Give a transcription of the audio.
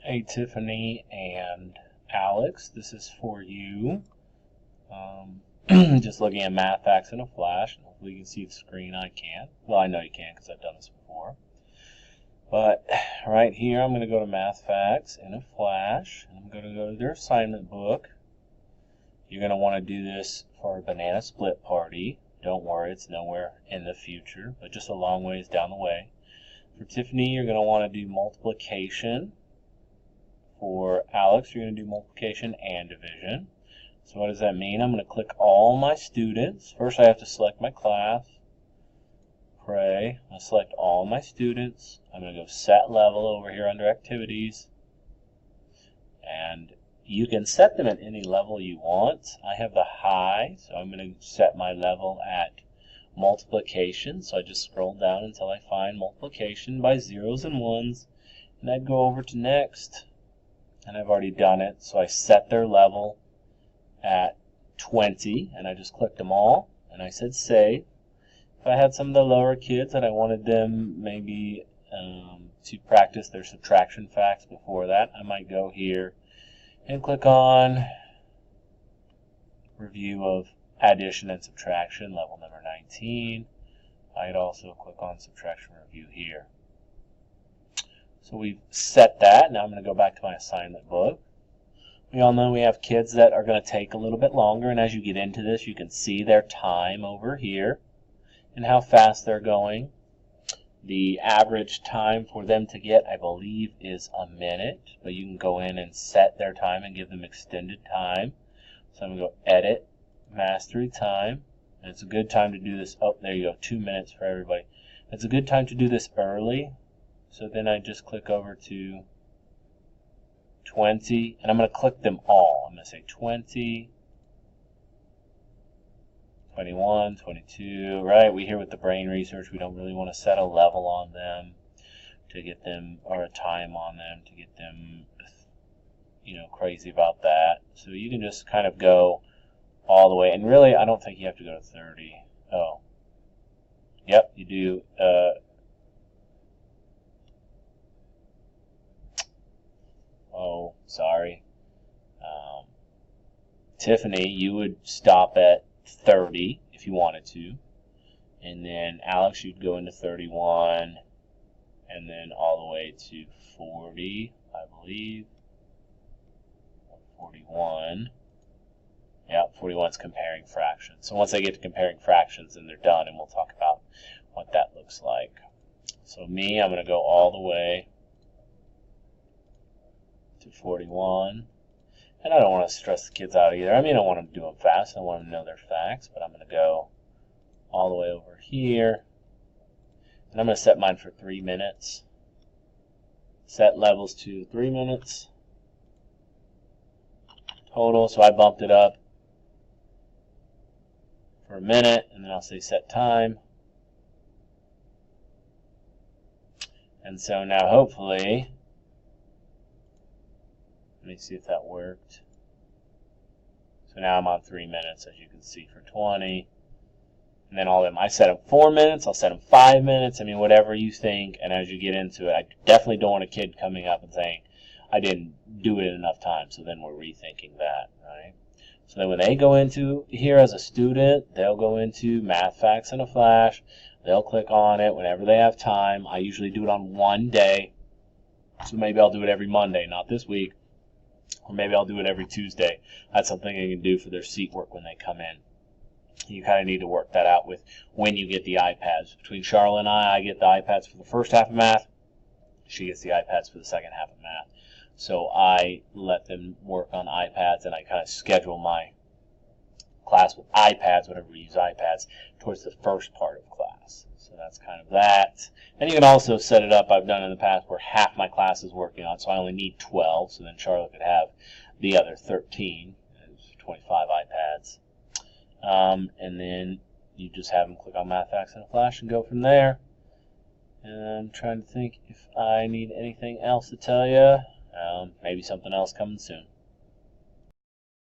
Hey Tiffany and Alex, this is for you. Just looking at math facts in a flash, and hopefully you can see the screen. I can't. Well, I know you can because I've done this before. But right here, I'm going to go to math facts in a flash, and I'm going to go to their assignment book. You're going to want to do this for a banana split party. Don't worry, it's nowhere in the future, but just a long ways down the way. For Tiffany, you're going to want to do multiplication. For Alex, you're going to do multiplication and division. So what does that mean? I'm going to click all my students. First I have to select my class. Pray. I'm going to select all my students. I'm going to go set level over here under activities. And you can set them at any level you want. I have the high, so I'm going to set my level at multiplication. So I just scroll down until I find multiplication by zeros and ones. And I'd go over to next. And I've already done it, so I set their level at 20, and I just clicked them all, and I said save. If I had some of the lower kids that I wanted them maybe to practice their subtraction facts before that, I might go here and click on review of addition and subtraction, level number 19. I'd also click on subtraction review here. So we've set that. Now I'm going to go back to my assignment book. We all know we have kids that are going to take a little bit longer, and as you get into this, you can see their time over here and how fast they're going. The average time for them to get, I believe, is a minute, but you can go in and set their time and give them extended time. So I'm going to go edit, mastery time, and it's a good time to do this. Oh, there you go, 2 minutes for everybody. It's a good time to do this early. So then I just click over to 20, and I'm going to click them all. I'm going to say 20, 21, 22, right? We hear with the brain research, we don't really want to set a level on them to get them, or a time on them to get them, crazy about that. So you can just kind of go all the way, and really, I don't think you have to go to 30. Oh, yep, you do. Oh, sorry. Tiffany, you would stop at 30 if you wanted to. And then Alex, you'd go into 31. And then all the way to 40, I believe. 41. Yeah, 41 is comparing fractions. So once they get to comparing fractions, then they're done, and we'll talk about what that looks like. So me, I'm going to go all the way to 41. And I don't want to stress the kids out either. I mean, I want them to do them fast. I want them to know their facts, but I'm going to go all the way over here. And I'm going to set mine for 3 minutes. Set levels to 3 minutes total. So I bumped it up for a minute, and then I'll say set time. And so now hopefully, let me see if that worked. So now I'm on 3 minutes, as you can see, for 20. And then all of them, I set them 4 minutes, I'll set them 5 minutes, I mean, whatever you think. And as you get into it, I definitely don't want a kid coming up and saying, I didn't do it in enough time. So then we're rethinking that, right? So then when they go into here as a student, they'll go into math facts in a flash. They'll click on it whenever they have time. I usually do it on one day. So maybe I'll do it every Monday, not this week. Or maybe I'll do it every Tuesday. That's something you can do for their seat work when they come in. You kind of need to work that out with when you get the iPads. Between Charlotte and I get the iPads for the first half of math. She gets the iPads for the second half of math. So I let them work on iPads, and I kind of schedule my class with iPads, whenever we use iPads, towards the first part of class. So that's kind of that. And you can also set it up, I've done in the past, where half my class is working on, so I only need 12, so then Charlotte could have the other 13, 25 iPads. And then you just have them click on Math Facts in a flash and go from there. And I'm trying to think if I need anything else to tell you. Maybe something else coming soon.